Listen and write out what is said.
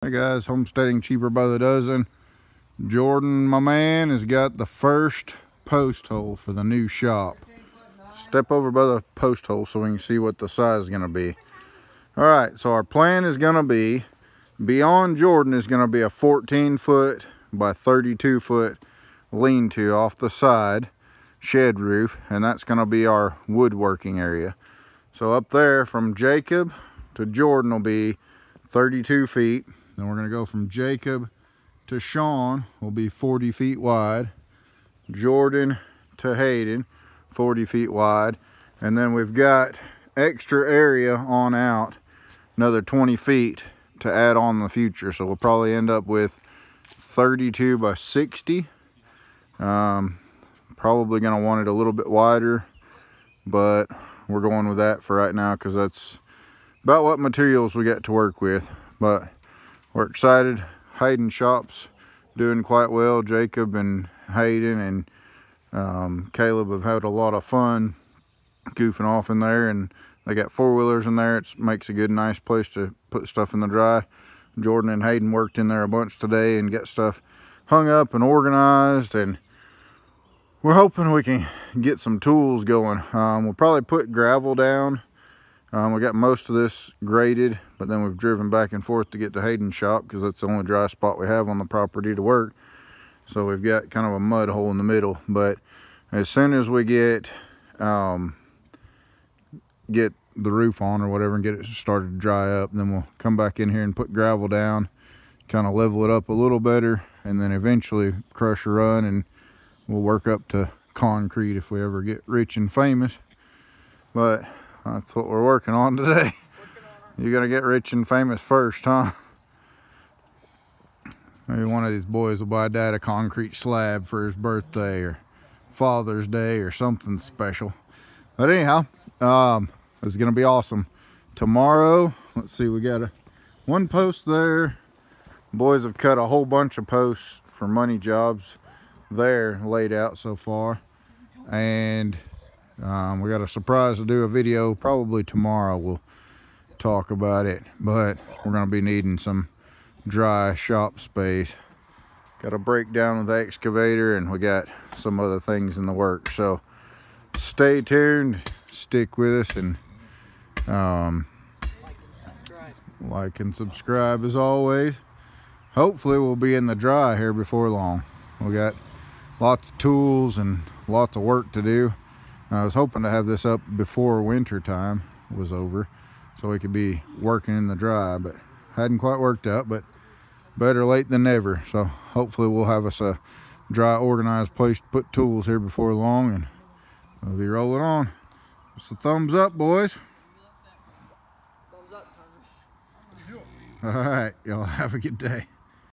Hey guys, homesteading cheaper by the dozen. Jordan, my man, has got the first post hole for the new shop. Step over by the post hole so we can see what the size is going to be. All right, so our plan is going to be, beyond Jordan is going to be a 14-foot by 32-foot lean-to off the side, shed roof, and that's going to be our woodworking area. So up there from Jacob to Jordan will be 32 feet. Then we're going to go from Jacob to Sean will be 40 feet wide. Jordan to Hayden, 40 feet wide. And then we've got extra area on out, another 20 feet to add on in the future. So we'll probably end up with 32 by 60. Probably going to want it a little bit wider, but we're going with that for right now because that's about what materials we got to work with. But we're excited. Hayden shop's doing quite well. Jacob and Hayden and Caleb have had a lot of fun goofing off in there, and they got four-wheelers in there. It makes a good, nice place to put stuff in the dry. Jordan and Hayden worked in there a bunch today and got stuff hung up and organized, and we're hoping we can get some tools going. We'll probably put gravel down. We got most of this graded, but then we've driven back and forth to get to Hayden's shop because that's the only dry spot we have on the property to work. So we've got kind of a mud hole in the middle. But as soon as we get the roof on or whatever and get it started to dry up, then we'll come back in here and put gravel down, kind of level it up a little better, and then eventually crush a run, and we'll work up to concrete if we ever get rich and famous. But that's what we're working on today. You're gonna get rich and famous first, huh? Maybe one of these boys will buy Dad a concrete slab for his birthday or Father's Day or something special. But anyhow, it's gonna be awesome. Tomorrow, let's see, we got one post there. Boys have cut a whole bunch of posts for money jobs there laid out so far, and we got a surprise to do a video probably tomorrow. We'll talk about it, but we're going to be needing some dry shop space. Got a breakdown with the excavator, and we got some other things in the works. So stay tuned, stick with us, and like and subscribe as always. Hopefully we'll be in the dry here before long. We got lots of tools and lots of work to do. I was hoping to have this up before winter time was over so we could be working in the dry, but hadn't quite worked out, but better late than never. So hopefully we'll have us a dry, organized place to put tools here before long, and we'll be rolling on. It's a thumbs up, boys. Thumbs up, All right, y'all have a good day.